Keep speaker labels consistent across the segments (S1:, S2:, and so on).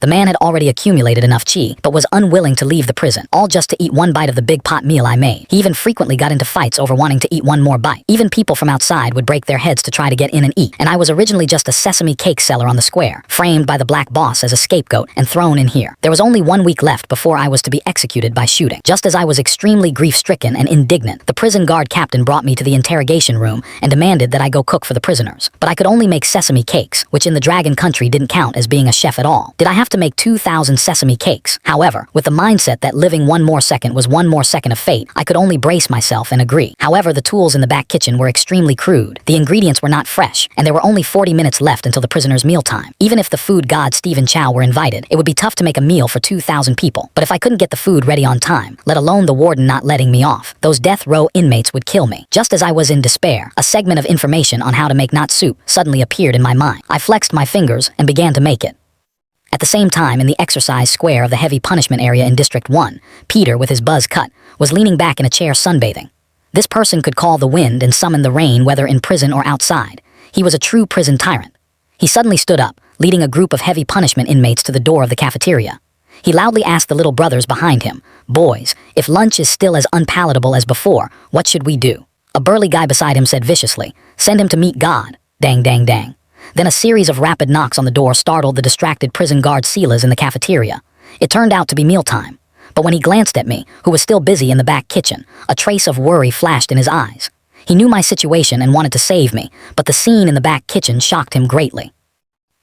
S1: The man had already accumulated enough chi, but was unwilling to leave the prison, all just to eat one bite of the big pot meal I made. He even frequently got into fights over wanting to eat one more bite. Even people from outside would break their heads to try to get in and eat, and I was originally just a sesame cake seller on the square, framed by the black boss as a scapegoat and thrown in here. There was only 1 week left before I was to be executed by shooting. Just as I was extremely grief-stricken and indignant, the prison guard captain brought me to the interrogation room and demanded that I go cook for the prisoners. But I could only make sesame cakes, which in the dragon country didn't count as being a chef at all. Did I have to make 2,000 sesame cakes? However, with the mindset that living one more second was one more second of fate, I could only brace myself and agree. However, the tools in the back kitchen were extremely crude. The ingredients were not fresh, and there were only 40 minutes left until the prisoners' mealtime. Even if the food god Stephen Chow were invited, it would be tough to make a meal for 2,000 people. But if I couldn't get the food ready on time, let alone the warden not letting me off, those death row inmates would kill me. Just as I was in despair, a segment of information on how to make not soup suddenly appeared in my mind. I flexed my fingers and began to make it. At the same time, in the exercise square of the heavy punishment area in District 1, Peter, with his buzz cut, was leaning back in a chair sunbathing. This person could call the wind and summon the rain whether in prison or outside. He was a true prison tyrant. He suddenly stood up, leading a group of heavy punishment inmates to the door of the cafeteria. He loudly asked the little brothers behind him, "Boys, if lunch is still as unpalatable as before, what should we do?" A burly guy beside him said viciously, "Send him to meet God." Dang, dang, dang. Then a series of rapid knocks on the door startled the distracted prison guard Silas in the cafeteria. It turned out to be mealtime. But when he glanced at me, who was still busy in the back kitchen, a trace of worry flashed in his eyes. He knew my situation and wanted to save me, but the scene in the back kitchen shocked him greatly.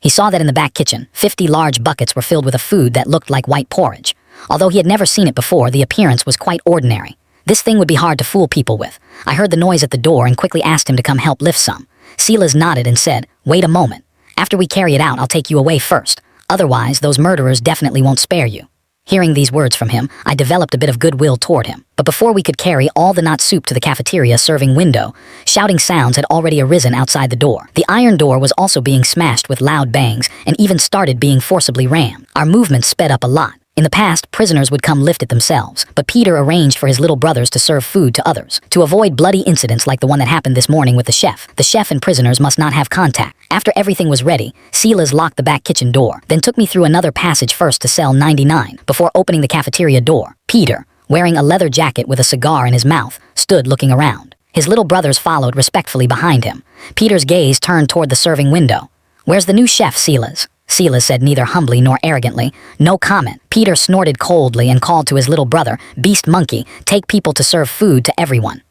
S1: He saw that in the back kitchen, 50 large buckets were filled with a food that looked like white porridge. Although he had never seen it before, the appearance was quite ordinary. This thing would be hard to fool people with. I heard the noise at the door and quickly asked him to come help lift some. Silas nodded and said, "Wait a moment. After we carry it out, I'll take you away first. Otherwise, those murderers definitely won't spare you." Hearing these words from him, I developed a bit of goodwill toward him. But before we could carry all the not soup to the cafeteria serving window, shouting sounds had already arisen outside the door. The iron door was also being smashed with loud bangs and even started being forcibly rammed. Our movement sped up a lot. In the past, prisoners would come lift it themselves, but Peter arranged for his little brothers to serve food to others. To avoid bloody incidents like the one that happened this morning with the chef and prisoners must not have contact. After everything was ready, Silas locked the back kitchen door, then took me through another passage first to cell 99, before opening the cafeteria door. Peter, wearing a leather jacket with a cigar in his mouth, stood looking around. His little brothers followed respectfully behind him. Peter's gaze turned toward the serving window. "Where's the new chef, Silas?" Silas said neither humbly nor arrogantly. No comment. Peter snorted coldly and called to his little brother, "Beast Monkey, take people to serve food to everyone."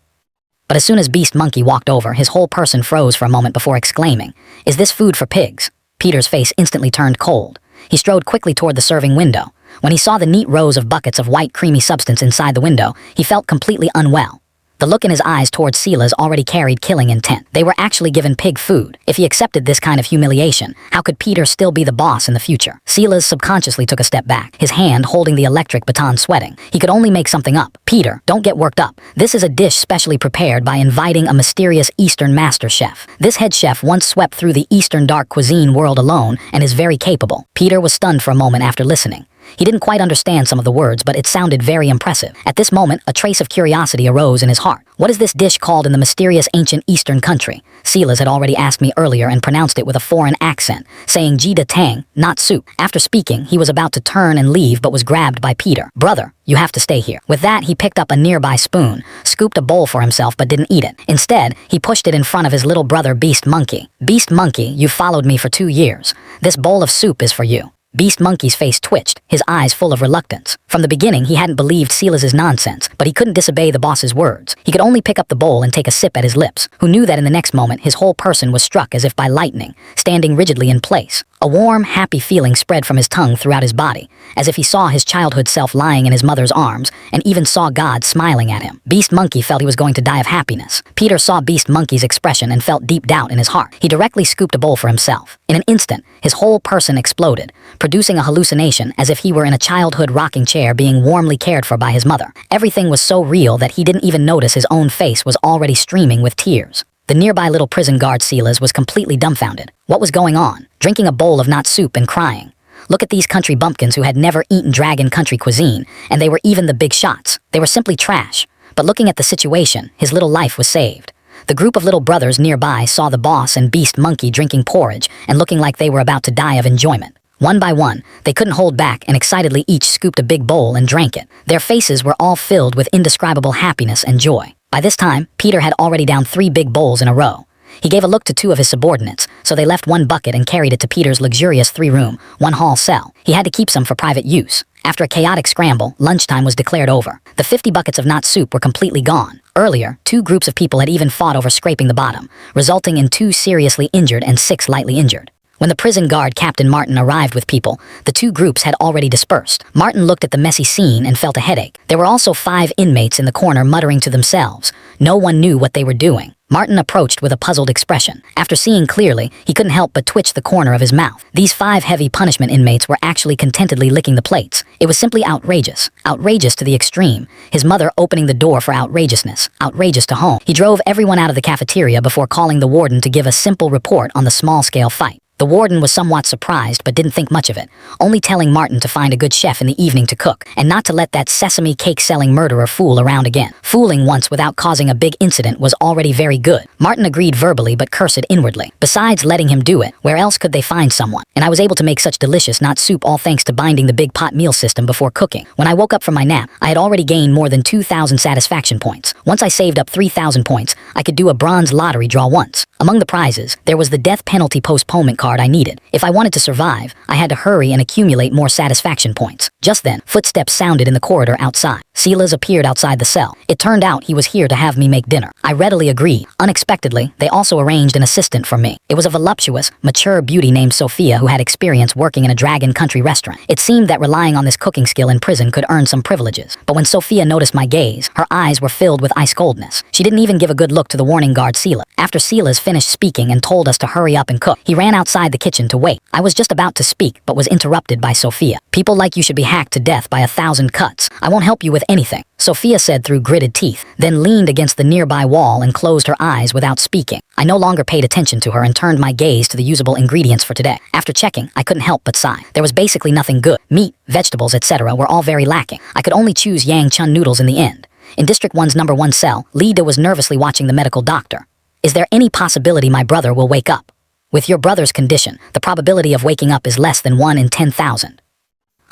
S1: But as soon as Beast Monkey walked over, his whole person froze for a moment before exclaiming, "Is this food for pigs?" Peter's face instantly turned cold. He strode quickly toward the serving window. When he saw the neat rows of buckets of white creamy substance inside the window, he felt completely unwell. The look in his eyes towards Silas already carried killing intent. They were actually given pig food. If he accepted this kind of humiliation, how could Peter still be the boss in the future? Silas subconsciously took a step back, his hand holding the electric baton sweating. He could only make something up. "Peter, don't get worked up. This is a dish specially prepared by inviting a mysterious Eastern master chef. This head chef once swept through the Eastern dark cuisine world alone and is very capable." Peter was stunned for a moment after listening. He didn't quite understand some of the words, but it sounded very impressive. At this moment, a trace of curiosity arose in his heart. What is this dish called in the mysterious ancient Eastern country? Silas had already asked me earlier and pronounced it with a foreign accent, saying "Ji de Tang, not soup." After speaking, he was about to turn and leave but was grabbed by Peter. "Brother, you have to stay here." With that, he picked up a nearby spoon, scooped a bowl for himself but didn't eat it. Instead, he pushed it in front of his little brother Beast Monkey. "Beast Monkey, you've followed me for 2 years. This bowl of soup is for you." Beast Monkey's face twitched, his eyes full of reluctance. From the beginning, he hadn't believed Silas's nonsense, but he couldn't disobey the boss's words. He could only pick up the bowl and take a sip at his lips, who knew that in the next moment his whole person was struck as if by lightning, standing rigidly in place. A warm, happy feeling spread from his tongue throughout his body, as if he saw his childhood self lying in his mother's arms, and even saw God smiling at him. Beast Monkey felt he was going to die of happiness. Peter saw Beast Monkey's expression and felt deep doubt in his heart. He directly scooped a bowl for himself. In an instant, his whole person exploded, producing a hallucination as if he were in a childhood rocking chair being warmly cared for by his mother. Everything was so real that he didn't even notice his own face was already streaming with tears. The nearby little prison guard Silas was completely dumbfounded. What was going on? Drinking a bowl of not soup and crying. Look at these country bumpkins who had never eaten dragon country cuisine, and they were even the big shots. They were simply trash. But looking at the situation, his little life was saved. The group of little brothers nearby saw the boss and Beast Monkey drinking porridge and looking like they were about to die of enjoyment. One by one, they couldn't hold back and excitedly each scooped a big bowl and drank it. Their faces were all filled with indescribable happiness and joy. By this time, Peter had already downed 3 big bowls in a row. He gave a look to 2 of his subordinates, so they left 1 bucket and carried it to Peter's luxurious 3-room, 1-hall cell. He had to keep some for private use. After a chaotic scramble, lunchtime was declared over. The 50 buckets of not soup were completely gone. Earlier, 2 groups of people had even fought over scraping the bottom, resulting in 2 seriously injured and 6 lightly injured. When the prison guard Captain Martin arrived with people, the 2 groups had already dispersed. Martin looked at the messy scene and felt a headache. There were also 5 inmates in the corner muttering to themselves. No one knew what they were doing. Martin approached with a puzzled expression. After seeing clearly, he couldn't help but twitch the corner of his mouth. These 5 heavy punishment inmates were actually contentedly licking the plates. It was simply outrageous. Outrageous to the extreme. His mother opening the door for outrageousness. Outrageous to home. He drove everyone out of the cafeteria before calling the warden to give a simple report on the small-scale fight. The warden was somewhat surprised but didn't think much of it, only telling Martin to find a good chef in the evening to cook, and not to let that sesame cake-selling murderer fool around again. Fooling once without causing a big incident was already very good. Martin agreed verbally but cursed inwardly. Besides letting him do it, where else could they find someone? And I was able to make such delicious not soup all thanks to binding the big pot meal system before cooking. When I woke up from my nap, I had already gained more than 2,000 satisfaction points. Once I saved up 3,000 points, I could do a bronze lottery draw once. Among the prizes, there was the death penalty postponement card I needed. If I wanted to survive, I had to hurry and accumulate more satisfaction points. Just then, footsteps sounded in the corridor outside. Silas appeared outside the cell. It turned out he was here to have me make dinner. I readily agreed. Unexpectedly, they also arranged an assistant for me. It was a voluptuous, mature beauty named Sophia who had experience working in a Dragon Country restaurant. It seemed that relying on this cooking skill in prison could earn some privileges. But when Sophia noticed my gaze, her eyes were filled with ice coldness. She didn't even give a good look to the warning guard Silas. After Silas finished speaking and told us to hurry up and cook, he ran outside the kitchen to wait. I was just about to speak, but was interrupted by Sophia. People like you should be hacked to death by 1,000 cuts. I won't help you with anything, Sophia said through gritted teeth, then leaned against the nearby wall and closed her eyes without speaking. I no longer paid attention to her and turned my gaze to the usable ingredients for today. After checking, I couldn't help but sigh. There was basically nothing good. Meat, vegetables, etc. were all very lacking. I could only choose Yang Chun noodles in the end. In District 1's number 1 cell, Lida was nervously watching the medical doctor. Is there any possibility my brother will wake up? With your brother's condition, the probability of waking up is less than 1 in 10,000.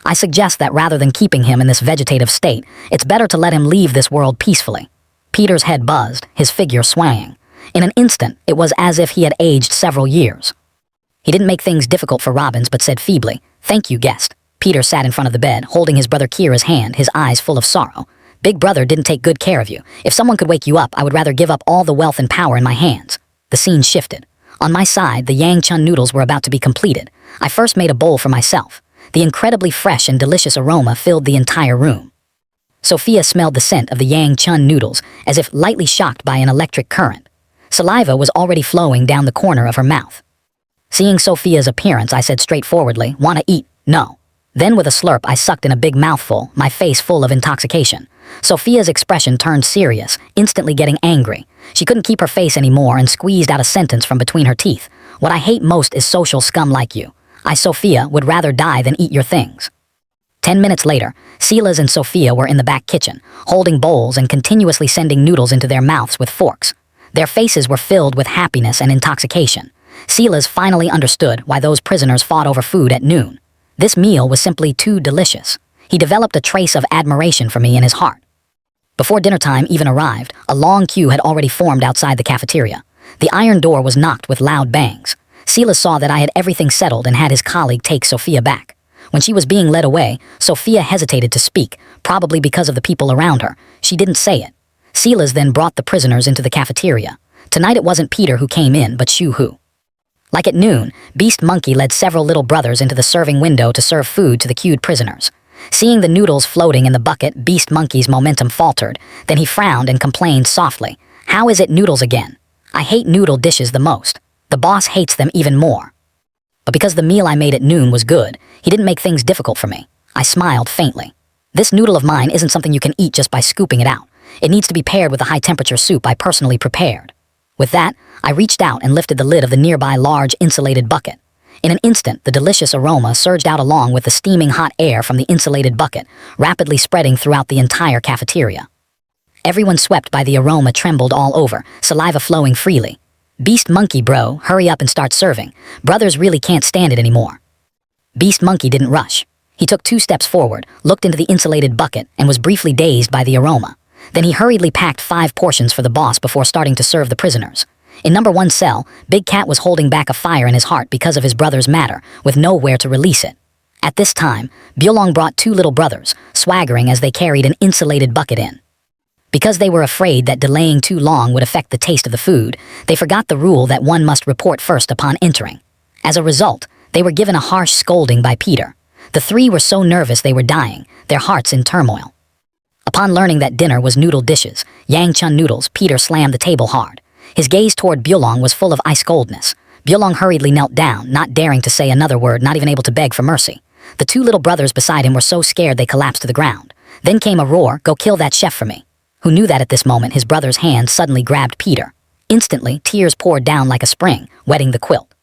S1: I suggest that rather than keeping him in this vegetative state, it's better to let him leave this world peacefully. Peter's head buzzed, his figure swaying. In an instant, it was as if he had aged several years. He didn't make things difficult for Robbins but said feebly, "Thank you, guest." Peter sat in front of the bed, holding his brother Kira's hand, his eyes full of sorrow. Big brother didn't take good care of you. If someone could wake you up, I would rather give up all the wealth and power in my hands. The scene shifted. On my side, the Yang Chun noodles were about to be completed. I first made a bowl for myself. The incredibly fresh and delicious aroma filled the entire room. Sophia smelled the scent of the Yang Chun noodles, as if lightly shocked by an electric current. Saliva was already flowing down the corner of her mouth. Seeing Sophia's appearance, I said straightforwardly, "Wanna eat?" "No." Then with a slurp, I sucked in a big mouthful, my face full of intoxication. Sophia's expression turned serious, instantly getting angry. She couldn't keep her face anymore and squeezed out a sentence from between her teeth. "What I hate most is social scum like you. I, Sophia, would rather die than eat your things." 10 minutes later, Silas and Sophia were in the back kitchen, holding bowls and continuously sending noodles into their mouths with forks. Their faces were filled with happiness and intoxication. Silas finally understood why those prisoners fought over food at noon. This meal was simply too delicious. He developed a trace of admiration for me in his heart. Before dinner time even arrived, a long queue had already formed outside the cafeteria. The iron door was knocked with loud bangs. Silas saw that I had everything settled and had his colleague take Sophia back. When she was being led away, Sophia hesitated to speak, probably because of the people around her. She didn't say it. Silas then brought the prisoners into the cafeteria. Tonight it wasn't Peter who came in, but Shu Hu. Like at noon, Beast Monkey led several little brothers into the serving window to serve food to the queued prisoners. Seeing the noodles floating in the bucket, Beast Monkey's momentum faltered. Then he frowned and complained softly, "How is it noodles again? I hate noodle dishes the most. The boss hates them even more." But because the meal I made at noon was good, he didn't make things difficult for me. I smiled faintly. This noodle of mine isn't something you can eat just by scooping it out. It needs to be paired with a high-temperature soup I personally prepared. With that, I reached out and lifted the lid of the nearby large insulated bucket. In an instant, the delicious aroma surged out along with the steaming hot air from the insulated bucket, rapidly spreading throughout the entire cafeteria. Everyone swept by the aroma trembled all over, saliva flowing freely. "Beast Monkey, bro, hurry up and start serving. Brothers really can't stand it anymore." Beast Monkey didn't rush. He took 2 steps forward, looked into the insulated bucket, and was briefly dazed by the aroma. Then he hurriedly packed 5 portions for the boss before starting to serve the prisoners. In number 1 cell, Big Cat was holding back a fire in his heart because of his brother's matter, with nowhere to release it. At this time, Byulong brought 2 little brothers, swaggering as they carried an insulated bucket in. Because they were afraid that delaying too long would affect the taste of the food, they forgot the rule that one must report first upon entering. As a result, they were given a harsh scolding by Peter. The 3 were so nervous they were dying, their hearts in turmoil. Upon learning that dinner was noodle dishes, Yang Chun noodles, Peter slammed the table hard. His gaze toward Byulong was full of ice-coldness. Byulong hurriedly knelt down, not daring to say another word, not even able to beg for mercy. The 2 little brothers beside him were so scared they collapsed to the ground. Then came a roar, "Go kill that chef for me." Who knew that at this moment his brother's hand suddenly grabbed Peter. Instantly, tears poured down like a spring, wetting the quilt.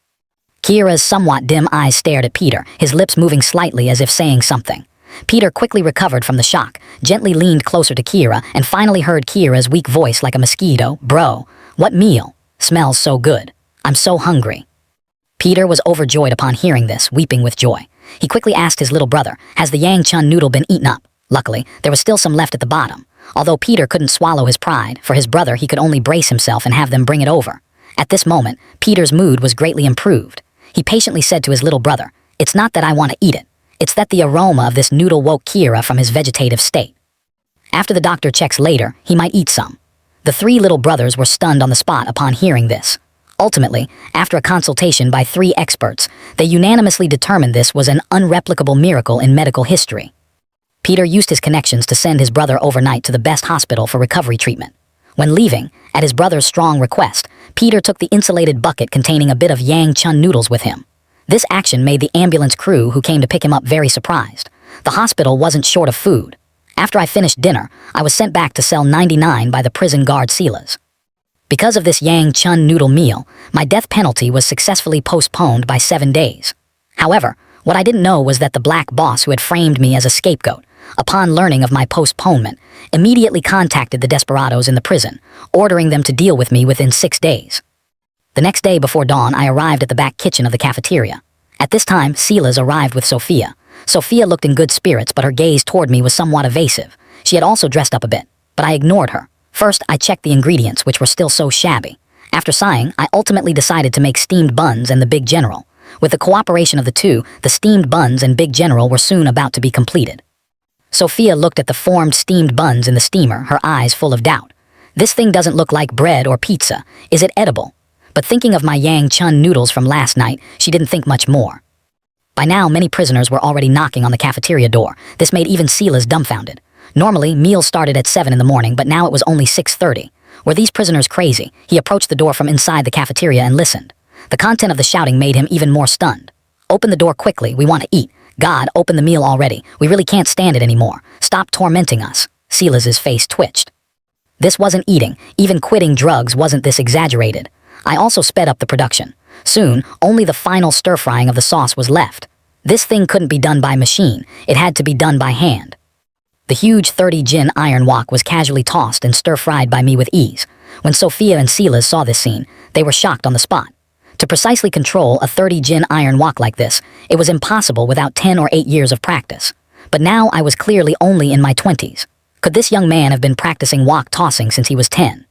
S1: Kira's somewhat dim eyes stared at Peter, his lips moving slightly as if saying something. Peter quickly recovered from the shock, gently leaned closer to Kira, and finally heard Kira's weak voice like a mosquito. "Bro, what meal? Smells so good. I'm so hungry." Peter was overjoyed upon hearing this, weeping with joy. He quickly asked his little brother, "Has the Yang Chun noodle been eaten up?" Luckily, there was still some left at the bottom. Although Peter couldn't swallow his pride, for his brother he could only brace himself and have them bring it over. At this moment, Peter's mood was greatly improved. He patiently said to his little brother, "It's not that I want to eat it. It's that the aroma of this noodle woke Kira from his vegetative state. After the doctor checks later, he might eat some." The 3 little brothers were stunned on the spot upon hearing this. Ultimately, after a consultation by 3 experts, they unanimously determined this was an unreplicable miracle in medical history. Peter used his connections to send his brother overnight to the best hospital for recovery treatment. When leaving, at his brother's strong request, Peter took the insulated bucket containing a bit of Yang Chun noodles with him. This action made the ambulance crew who came to pick him up very surprised. The hospital wasn't short of food. After I finished dinner, I was sent back to cell 99 by the prison guard Silas. Because of this Yang Chun noodle meal, my death penalty was successfully postponed by 7 days. However, what I didn't know was that the black boss who had framed me as a scapegoat, upon learning of my postponement, immediately contacted the desperados in the prison, ordering them to deal with me within 6 days. The next day before dawn, I arrived at the back kitchen of the cafeteria. At this time, Silas arrived with Sophia. Sophia looked in good spirits, but her gaze toward me was somewhat evasive. She had also dressed up a bit, but I ignored her. First, I checked the ingredients, which were still so shabby. After sighing, I ultimately decided to make steamed buns and the Big General. With the cooperation of the 2, the steamed buns and Big General were soon about to be completed. Sophia looked at the formed steamed buns in the steamer, her eyes full of doubt. "This thing doesn't look like bread or pizza. Is it edible?" But thinking of my Yang Chun noodles from last night, she didn't think much more. By now, many prisoners were already knocking on the cafeteria door. This made even Silas dumbfounded. Normally, meals started at 7 in the morning, but now it was only 6:30. Were these prisoners crazy? He approached the door from inside the cafeteria and listened. The content of the shouting made him even more stunned. "Open the door quickly, we want to eat. God, open the meal already. We really can't stand it anymore. Stop tormenting us." Silas's face twitched. This wasn't eating. Even quitting drugs wasn't this exaggerated. I also sped up the production. Soon, only the final stir-frying of the sauce was left. This thing couldn't be done by machine. It had to be done by hand. The huge 30-jin iron wok was casually tossed and stir-fried by me with ease. When Sophia and Silas saw this scene, they were shocked on the spot. To precisely control a 30-jin iron wok like this, it was impossible without 10 or 8 years of practice. But now I was clearly only in my 20s. Could this young man have been practicing wok tossing since he was 10?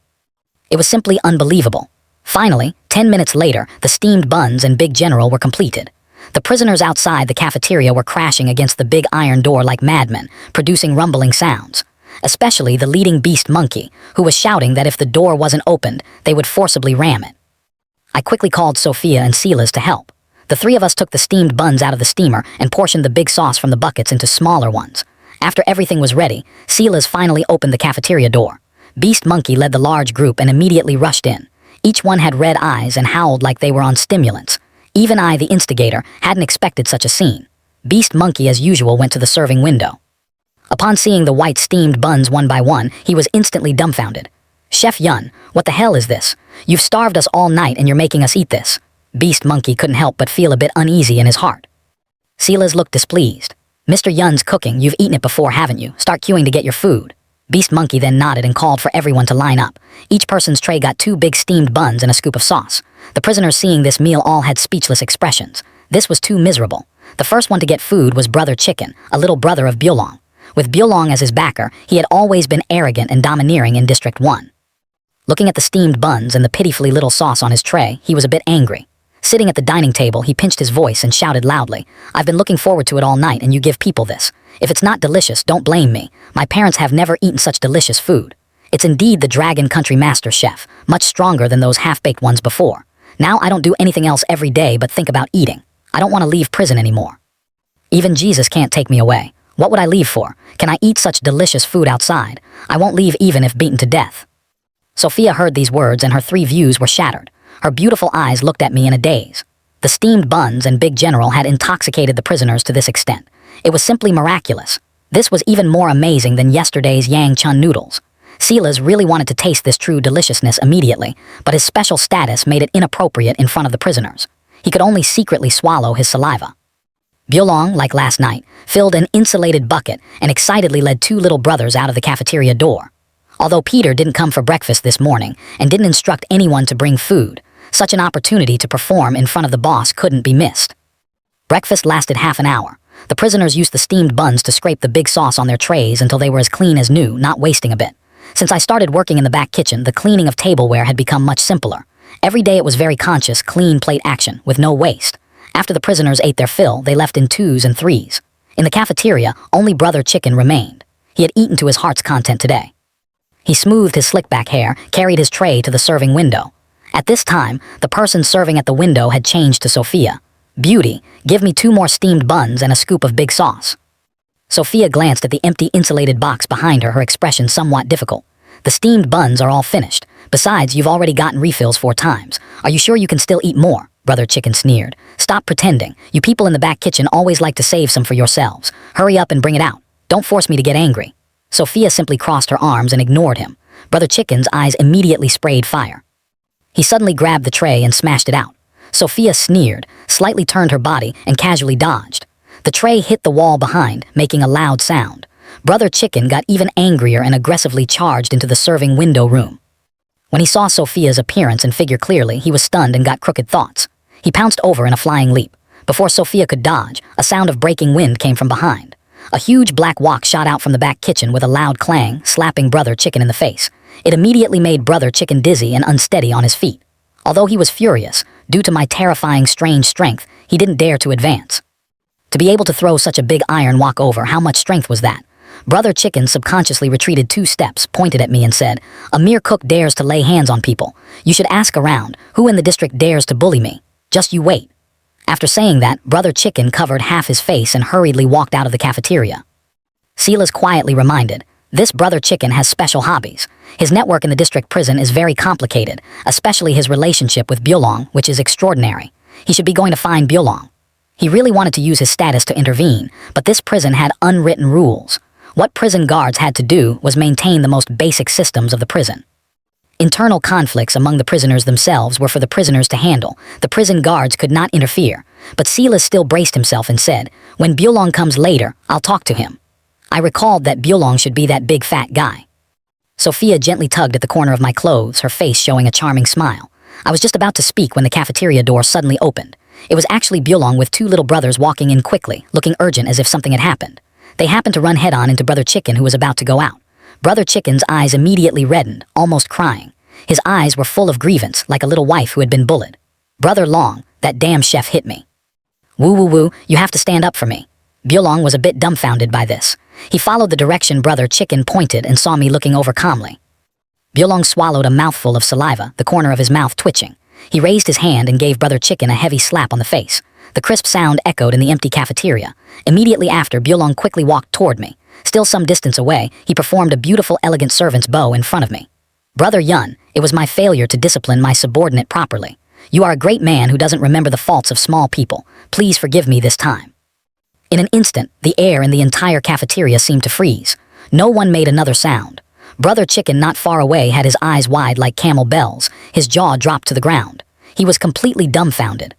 S1: It was simply unbelievable. Finally, 10 minutes later, the steamed buns and Big General were completed. The prisoners outside the cafeteria were crashing against the big iron door like madmen, producing rumbling sounds. Especially the leading beast monkey, who was shouting that if the door wasn't opened, they would forcibly ram it. I quickly called Sophia and Silas to help. The 3 of us took the steamed buns out of the steamer and portioned the big sauce from the buckets into smaller ones. After everything was ready, Silas finally opened the cafeteria door. Beast Monkey led the large group and immediately rushed in. Each one had red eyes and howled like they were on stimulants. Even I, the instigator, hadn't expected such a scene. Beast Monkey, as usual, went to the serving window. Upon seeing the white steamed buns one by one, he was instantly dumbfounded. "Chef Yun, what the hell is this? You've starved us all night and you're making us eat this." Beast Monkey couldn't help but feel a bit uneasy in his heart. Silas looked displeased. "Mr. Yun's cooking, you've eaten it before, haven't you? Start queuing to get your food." Beast Monkey then nodded and called for everyone to line up. Each person's tray got 2 big steamed buns and a scoop of sauce. The prisoners seeing this meal all had speechless expressions. This was too miserable. The first one to get food was Brother Chicken, a little brother of Byulong. With Byulong as his backer, he had always been arrogant and domineering in District 1. Looking at the steamed buns and the pitifully little sauce on his tray, he was a bit angry. Sitting at the dining table, he pinched his voice and shouted loudly, "I've been looking forward to it all night and you give people this. If it's not delicious, don't blame me. My parents have never eaten such delicious food. It's indeed the Dragon Country Master Chef, much stronger than those half-baked ones before. Now I don't do anything else every day but think about eating. I don't want to leave prison anymore. Even Jesus can't take me away. What would I leave for? Can I eat such delicious food outside? I won't leave even if beaten to death." Sophia heard these words and her 3 views were shattered. Her beautiful eyes looked at me in a daze. The steamed buns and Big General had intoxicated the prisoners to this extent. It was simply miraculous. This was even more amazing than yesterday's Yang Chun noodles. Silas really wanted to taste this true deliciousness immediately, but his special status made it inappropriate in front of the prisoners. He could only secretly swallow his saliva. Byulong, like last night, filled an insulated bucket and excitedly led 2 little brothers out of the cafeteria door. Although Peter didn't come for breakfast this morning and didn't instruct anyone to bring food, such an opportunity to perform in front of the boss couldn't be missed. Breakfast lasted half an hour. The prisoners used the steamed buns to scrape the big sauce on their trays until they were as clean as new, not wasting a bit. Since I started working in the back kitchen, the cleaning of tableware had become much simpler. Every day it was very conscious, clean plate action, with no waste. After the prisoners ate their fill, they left in 2s and 3s. In the cafeteria, only Brother Chicken remained. He had eaten to his heart's content today. He smoothed his slick-back hair, carried his tray to the serving window. At this time, the person serving at the window had changed to Sophia. "Beauty, give me 2 more steamed buns and a scoop of big sauce." Sophia glanced at the empty insulated box behind her, her expression somewhat difficult. "The steamed buns are all finished. Besides, you've already gotten refills 4 times. Are you sure you can still eat more?" Brother Chicken sneered. "Stop pretending. You people in the back kitchen always like to save some for yourselves. Hurry up and bring it out. Don't force me to get angry." Sophia simply crossed her arms and ignored him. Brother Chicken's eyes immediately sprayed fire. He suddenly grabbed the tray and smashed it out. Sophia sneered, slightly turned her body, and casually dodged. The tray hit the wall behind, making a loud sound. Brother Chicken got even angrier and aggressively charged into the serving window room. When he saw Sophia's appearance and figure clearly, he was stunned and got crooked thoughts. He pounced over in a flying leap. Before Sophia could dodge, a sound of breaking wind came from behind. A huge black wok shot out from the back kitchen with a loud clang, slapping Brother Chicken in the face. It immediately made Brother Chicken dizzy and unsteady on his feet. Although he was furious, due to my terrifying strange strength, he didn't dare to advance. To be able to throw such a big iron wok over, how much strength was that? Brother Chicken subconsciously retreated 2 steps, pointed at me and said, "A mere cook dares to lay hands on people. You should ask around, who in the district dares to bully me? Just you wait." After saying that, Brother Chicken covered half his face and hurriedly walked out of the cafeteria. Silas quietly reminded, "This Brother Chicken has special hobbies. His network in the district prison is very complicated, especially his relationship with Byulong, which is extraordinary. He should be going to find Byulong." He really wanted to use his status to intervene, but this prison had unwritten rules. What prison guards had to do was maintain the most basic systems of the prison. Internal conflicts among the prisoners themselves were for the prisoners to handle. The prison guards could not interfere, but Silas still braced himself and said, "When Byulong comes later, I'll talk to him." I recalled that Byulong should be that big fat guy. Sophia gently tugged at the corner of my clothes, her face showing a charming smile. I was just about to speak when the cafeteria door suddenly opened. It was actually Byulong with 2 little brothers walking in quickly, looking urgent as if something had happened. They happened to run head-on into Brother Chicken, who was about to go out. Brother Chicken's eyes immediately reddened, almost crying. His eyes were full of grievance, like a little wife who had been bullied. "Brother Long, that damn chef hit me." "Woo woo woo, you have to stand up for me." Byulong was a bit dumbfounded by this. He followed the direction Brother Chicken pointed and saw me looking over calmly. Byulong swallowed a mouthful of saliva, the corner of his mouth twitching. He raised his hand and gave Brother Chicken a heavy slap on the face. The crisp sound echoed in the empty cafeteria. Immediately after, Byulong quickly walked toward me. Still some distance away, he performed a beautiful, elegant servant's bow in front of me. "Brother Yun, it was my failure to discipline my subordinate properly. You are a great man who doesn't remember the faults of small people. Please forgive me this time." In an instant, the air in the entire cafeteria seemed to freeze. No one made another sound. Brother Chicken not far away had his eyes wide like camel bells. His jaw dropped to the ground. He was completely dumbfounded.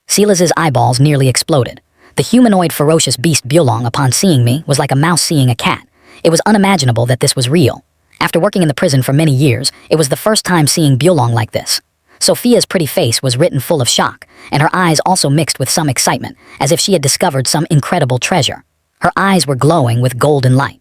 S1: Silas's eyeballs nearly exploded. The humanoid ferocious beast Byulong, upon seeing me, was like a mouse seeing a cat. It was unimaginable that this was real. After working in the prison for many years, it was the first time seeing Byulong like this. Sophia's pretty face was written full of shock, and her eyes also mixed with some excitement, as if she had discovered some incredible treasure. Her eyes were glowing with golden light.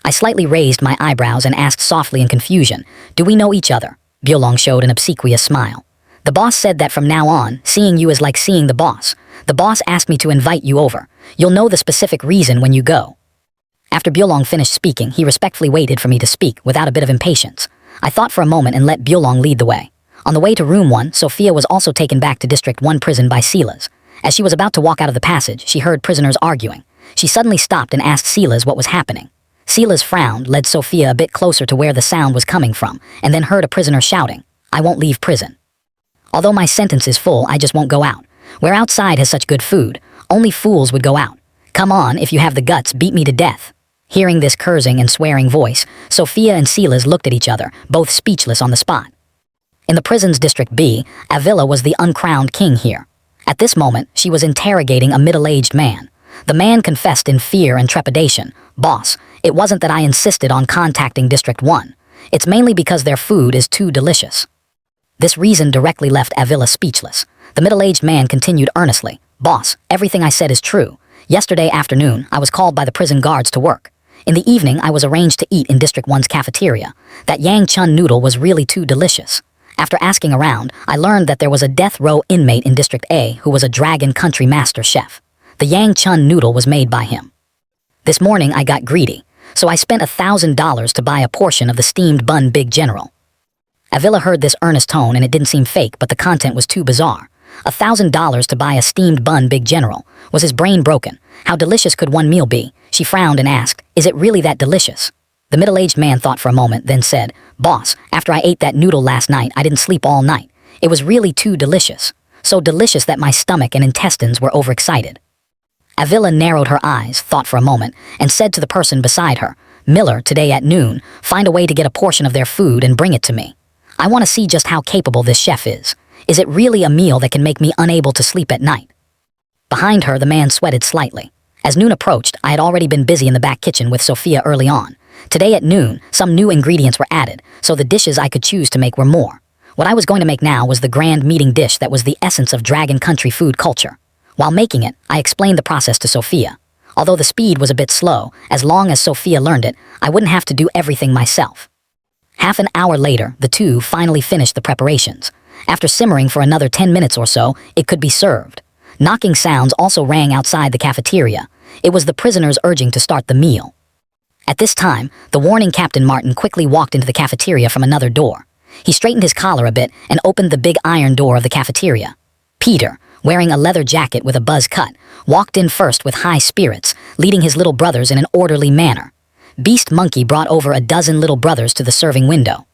S1: I slightly raised my eyebrows and asked softly in confusion, "Do we know each other?" Byulong showed an obsequious smile. "The boss said that from now on, seeing you is like seeing the boss. The boss asked me to invite you over. You'll know the specific reason when you go." After Byulong finished speaking, he respectfully waited for me to speak without a bit of impatience. I thought for a moment and let Byulong lead the way. On the way to room 1, Sophia was also taken back to District 1 prison by Silas. As she was about to walk out of the passage, she heard prisoners arguing. She suddenly stopped and asked Silas what was happening. Silas frowned, led Sophia a bit closer to where the sound was coming from, and then heard a prisoner shouting, "I won't leave prison. Although my sentence is full, I just won't go out. Where outside has such good food, only fools would go out. Come on, if you have the guts, beat me to death." Hearing this cursing and swearing voice, Sophia and Silas looked at each other, both speechless on the spot. In the prison's District B, Avila was the uncrowned king here. At this moment, she was interrogating a middle-aged man. The man confessed in fear and trepidation, "Boss, it wasn't that I insisted on contacting District 1. It's mainly because their food is too delicious." This reason directly left Avila speechless. The middle-aged man continued earnestly, "Boss, everything I said is true. Yesterday afternoon, I was called by the prison guards to work. In the evening, I was arranged to eat in District 1's cafeteria. That Yang Chun noodle was really too delicious. After asking around, I learned that there was a death row inmate in District A who was a Dragon Country master chef. The Yang Chun noodle was made by him. This morning, I got greedy, so I spent $1,000 to buy a portion of the steamed bun Big General." Avila heard this earnest tone and it didn't seem fake, but the content was too bizarre. $1,000 to buy a steamed bun Big General. Was his brain broken? How delicious could one meal be? She frowned and asked, "Is it really that delicious?" The middle-aged man thought for a moment, then said, "Boss, after I ate that noodle last night, I didn't sleep all night. It was really too delicious. So delicious that my stomach and intestines were overexcited." Avila narrowed her eyes, thought for a moment, and said to the person beside her, "Miller, today at noon, find a way to get a portion of their food and bring it to me. I want to see just how capable this chef is. Is it really a meal that can make me unable to sleep at night?" Behind her, the man sweated slightly. As noon approached, I had already been busy in the back kitchen with Sophia early on. Today at noon, some new ingredients were added, so the dishes I could choose to make were more. What I was going to make now was the grand meeting dish that was the essence of Dragon Country food culture. While making it, I explained the process to Sophia. Although the speed was a bit slow, as long as Sophia learned it, I wouldn't have to do everything myself. Half an hour later, the two finally finished the preparations. After simmering for another 10 minutes or so, it could be served. Knocking sounds also rang outside the cafeteria. It was the prisoners urging to start the meal. At this time, the warning Captain Martin quickly walked into the cafeteria from another door. He straightened his collar a bit and opened the big iron door of the cafeteria. Peter, wearing a leather jacket with a buzz cut, walked in first with high spirits, leading his little brothers in an orderly manner. Beast Monkey brought over a dozen little brothers to the serving window.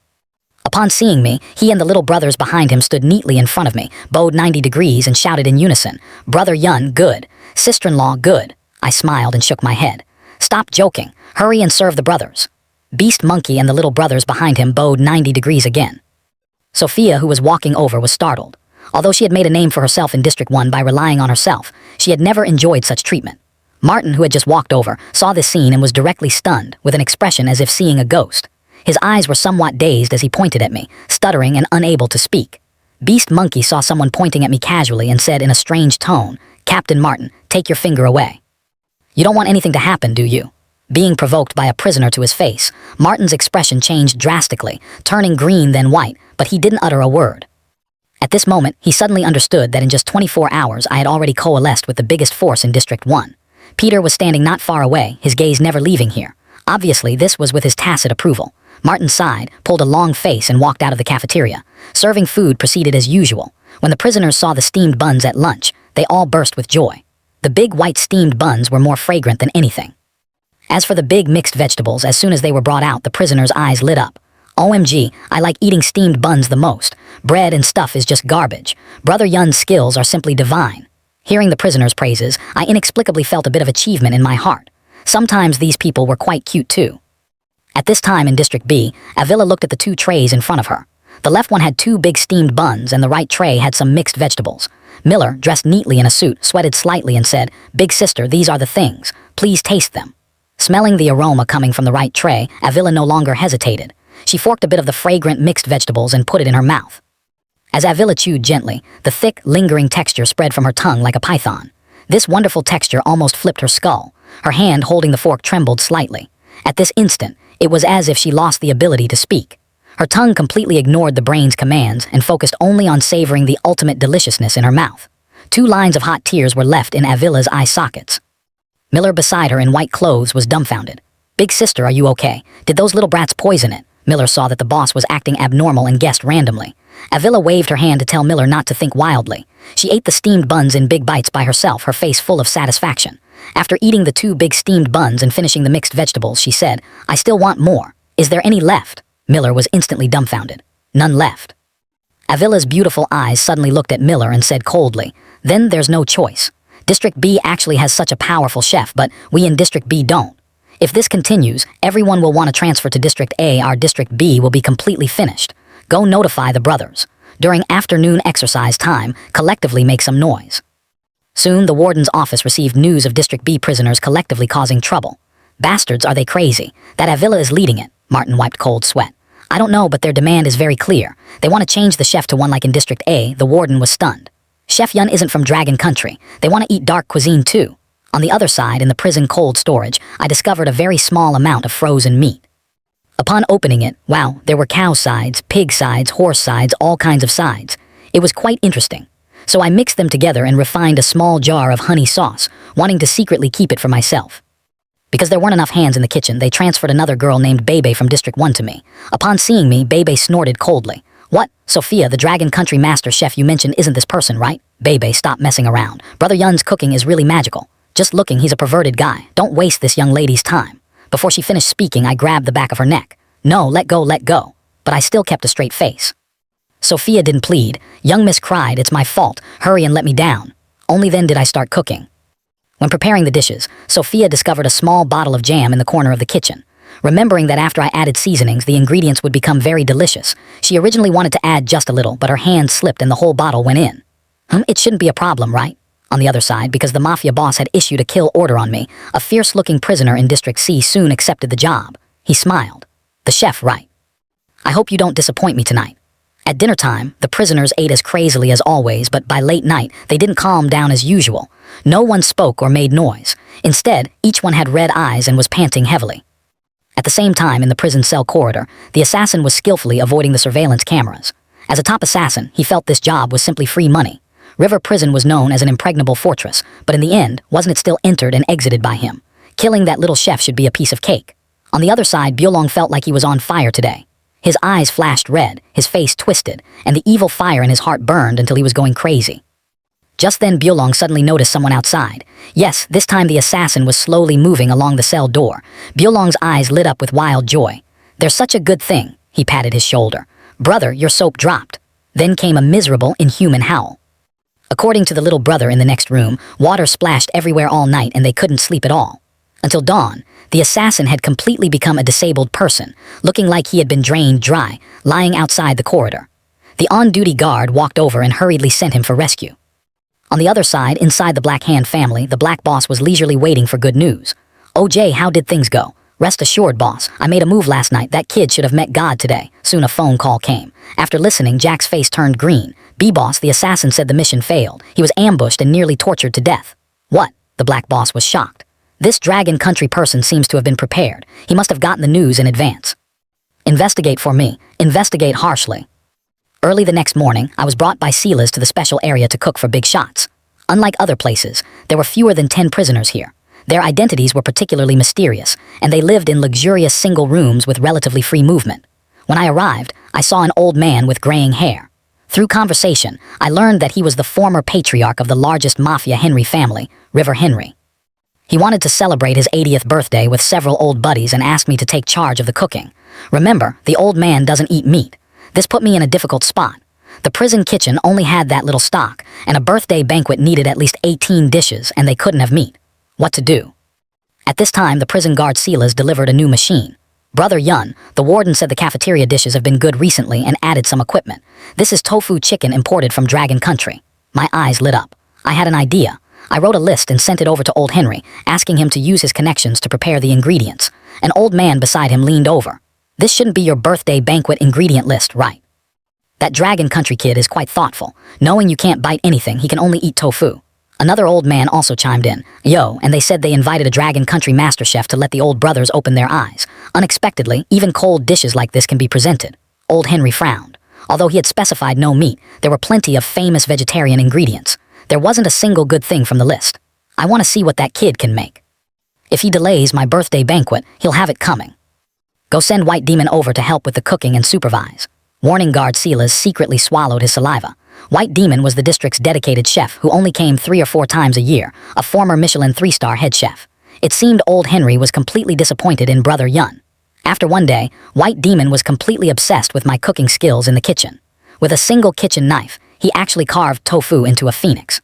S1: Upon seeing me, he and the little brothers behind him stood neatly in front of me, bowed 90 degrees and shouted in unison, "Brother Yun, good. Sister-in-law, good." I smiled and shook my head. "Stop joking. Hurry and serve the brothers." Beast Monkey and the little brothers behind him bowed 90 degrees again. Sophia, who was walking over, was startled. Although she had made a name for herself in District 1 by relying on herself, she had never enjoyed such treatment. Martin, who had just walked over, saw this scene and was directly stunned, with an expression as if seeing a ghost. His eyes were somewhat dazed as he pointed at me, stuttering and unable to speak. Beast Monkey saw someone pointing at me casually and said in a strange tone, "Captain Martin, take your finger away. You don't want anything to happen, do you?" Being provoked by a prisoner to his face, Martin's expression changed drastically, turning green then white, but he didn't utter a word. At this moment, he suddenly understood that in just 24 hours I had already coalesced with the biggest force in District 1. Peter was standing not far away, his gaze never leaving here. Obviously, this was with his tacit approval. Martin sighed, pulled a long face and walked out of the cafeteria. Serving food proceeded as usual. When the prisoners saw the steamed buns at lunch, they all burst with joy. The big white steamed buns were more fragrant than anything. As for the big mixed vegetables, as soon as they were brought out, the prisoners' eyes lit up. "OMG, I like eating steamed buns the most. Bread and stuff is just garbage. Brother Yun's skills are simply divine." Hearing the prisoners' praises, I inexplicably felt a bit of achievement in my heart. Sometimes these people were quite cute too. At this time in District B, Avila looked at the two trays in front of her. The left one had 2 big steamed buns and the right tray had some mixed vegetables. Miller, dressed neatly in a suit, sweated slightly and said, "Big sister, these are the things. Please taste them." Smelling the aroma coming from the right tray, Avila no longer hesitated. She forked a bit of the fragrant mixed vegetables and put it in her mouth. As Avila chewed gently, the thick, lingering texture spread from her tongue like a python. This wonderful texture almost flipped her skull. Her hand holding the fork trembled slightly. At this instant, it was as if she lost the ability to speak. Her tongue completely ignored the brain's commands and focused only on savoring the ultimate deliciousness in her mouth. 2 lines of hot tears were left in Avila's eye sockets. Miller beside her in white clothes was dumbfounded. "Big sister, are you okay? Did those little brats poison it?" Miller saw that the boss was acting abnormal and guessed randomly. Avila waved her hand to tell Miller not to think wildly. She ate the steamed buns in big bites by herself, her face full of satisfaction. After eating the 2 big steamed buns and finishing the mixed vegetables, she said, "I still want more. Is there any left?" Miller was instantly dumbfounded. "None left." Avila's beautiful eyes suddenly looked at Miller and said coldly, "Then there's no choice. District B actually has such a powerful chef, but we in District B don't. If this continues, everyone will want to transfer to District A. Our District B will be completely finished. Go notify the brothers. During afternoon exercise time, collectively make some noise." Soon the warden's office received news of District B prisoners collectively causing trouble. "Bastards, are they crazy? That Avila is leading it." Martin wiped cold sweat. "I don't know, but their demand is very clear. They want to change the chef to one like in District A." The warden was stunned. "Chef Yun isn't from Dragon Country. They want to eat dark cuisine too." On the other side, in the prison cold storage, I discovered a very small amount of frozen meat. Upon opening it, wow, there were cow sides, pig sides, horse sides, all kinds of sides. It was quite interesting. So I mixed them together and refined a small jar of honey sauce, wanting to secretly keep it for myself. Because there weren't enough hands in the kitchen, they transferred another girl named Bebe from District 1 to me. Upon seeing me, Bebe snorted coldly. "What? Sophia, the Dragon Country master chef you mentioned isn't this person, right?" Bebe, stop messing around. Brother Yun's cooking is really magical. Just looking, he's a perverted guy. Don't waste this young lady's time. Before she finished speaking, I grabbed the back of her neck. "No, let go, let go." But I still kept a straight face. Sophia didn't plead. Young Miss cried, "It's my fault. Hurry and let me down." Only then did I start cooking. When preparing the dishes, Sophia discovered a small bottle of jam in the corner of the kitchen. Remembering that after I added seasonings, the ingredients would become very delicious, she originally wanted to add just a little, but her hand slipped and the whole bottle went in. It shouldn't be a problem, right? On the other side, because the mafia boss had issued a kill order on me, a fierce-looking prisoner in District C soon accepted the job. He smiled. "The chef, right? I hope you don't disappoint me tonight." At dinner time, the prisoners ate as crazily as always, but by late night, they didn't calm down as usual. No one spoke or made noise. Instead, each one had red eyes and was panting heavily. At the same time, in the prison cell corridor, the assassin was skillfully avoiding the surveillance cameras. As a top assassin, he felt this job was simply free money. River Prison was known as an impregnable fortress, but in the end, wasn't it still entered and exited by him? Killing that little chef should be a piece of cake. On the other side, Byolong felt like he was on fire today. His eyes flashed red, his face twisted, and the evil fire in his heart burned until he was going crazy. Just then Byolong suddenly noticed someone outside. Yes, this time the assassin was slowly moving along the cell door. Byolong's eyes lit up with wild joy. "There's such a good thing," he patted his shoulder. "Brother, your soap dropped." Then came a miserable, inhuman howl. According to the little brother in the next room, water splashed everywhere all night and they couldn't sleep at all. Until dawn, the assassin had completely become a disabled person, looking like he had been drained dry, lying outside the corridor. The on-duty guard walked over and hurriedly sent him for rescue. On the other side, inside the Black Hand family, the Black Boss was leisurely waiting for good news. "OJ, how did things go?" "Rest assured, boss. I made a move last night. That kid should have met God today." Soon a phone call came. After listening, Jack's face turned green. "B-boss, the assassin said the mission failed. He was ambushed and nearly tortured to death." "What?" The Black Boss was shocked. "This Dragon Country person seems to have been prepared. He must have gotten the news in advance." "Investigate for me. Investigate harshly." Early the next morning, I was brought by Silas to the special area to cook for big shots. Unlike other places, there were fewer than 10 prisoners here. Their identities were particularly mysterious, and they lived in luxurious single rooms with relatively free movement. When I arrived, I saw an old man with graying hair. Through conversation, I learned that he was the former patriarch of the largest mafia Henry family, River Henry. He wanted to celebrate his 80th birthday with several old buddies and asked me to take charge of the cooking. Remember, the old man doesn't eat meat. This put me in a difficult spot. The prison kitchen only had that little stock, and a birthday banquet needed at least 18 dishes, and they couldn't have meat. What to do? At this time, the prison guard Silas delivered a new machine. "Brother Yun, the warden said the cafeteria dishes have been good recently and added some equipment. This is tofu chicken imported from Dragon Country." My eyes lit up. I had an idea. I wrote a list and sent it over to old Henry, asking him to use his connections to prepare the ingredients. An old man beside him leaned over. "This shouldn't be your birthday banquet ingredient list, right?" That Dragon Country kid is quite thoughtful. Knowing you can't bite anything, he can only eat tofu. Another old man also chimed in. Yo, and they said they invited a Dragon Country master chef to let the old brothers open their eyes. Unexpectedly, even cold dishes like this can be presented. Old Henry frowned. Although he had specified no meat, there were plenty of famous vegetarian ingredients. There wasn't a single good thing from the list. I want to see what that kid can make. If he delays my birthday banquet, he'll have it coming. Go send White Demon over to help with the cooking and supervise. Warning guard Silas secretly swallowed his saliva. White Demon was the district's dedicated chef who only came 3 or 4 times a year, a former Michelin 3-star head chef. It seemed old Henry was completely disappointed in Brother Yun. After one day, White Demon was completely obsessed with my cooking skills in the kitchen. With a single kitchen knife, he actually carved tofu into a phoenix.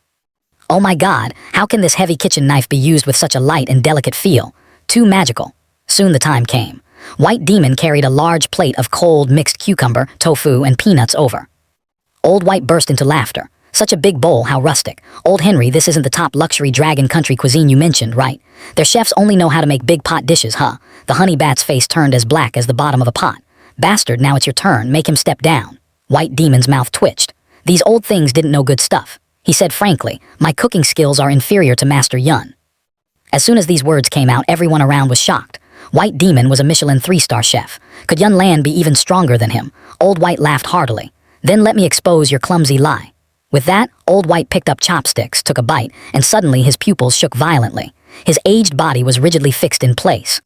S1: Oh my god, how can this heavy kitchen knife be used with such a light and delicate feel? Too magical. Soon the time came. White Demon carried a large plate of cold mixed cucumber, tofu, and peanuts over. Old White burst into laughter. Such a big bowl, how rustic. Old Henry, this isn't the top luxury Dragon Country cuisine you mentioned, right? Their chefs only know how to make big pot dishes, huh? The honey bat's face turned as black as the bottom of a pot. Bastard, now it's your turn, make him step down. White Demon's mouth twitched. These old things didn't know good stuff. He said frankly, my cooking skills are inferior to Master Yun. As soon as these words came out, everyone around was shocked. White Demon was a Michelin 3-star chef. Could Yun Lan be even stronger than him? Old White laughed heartily. Then let me expose your clumsy lie. With that, Old White picked up chopsticks, took a bite, and suddenly his pupils shook violently. His aged body was rigidly fixed in place.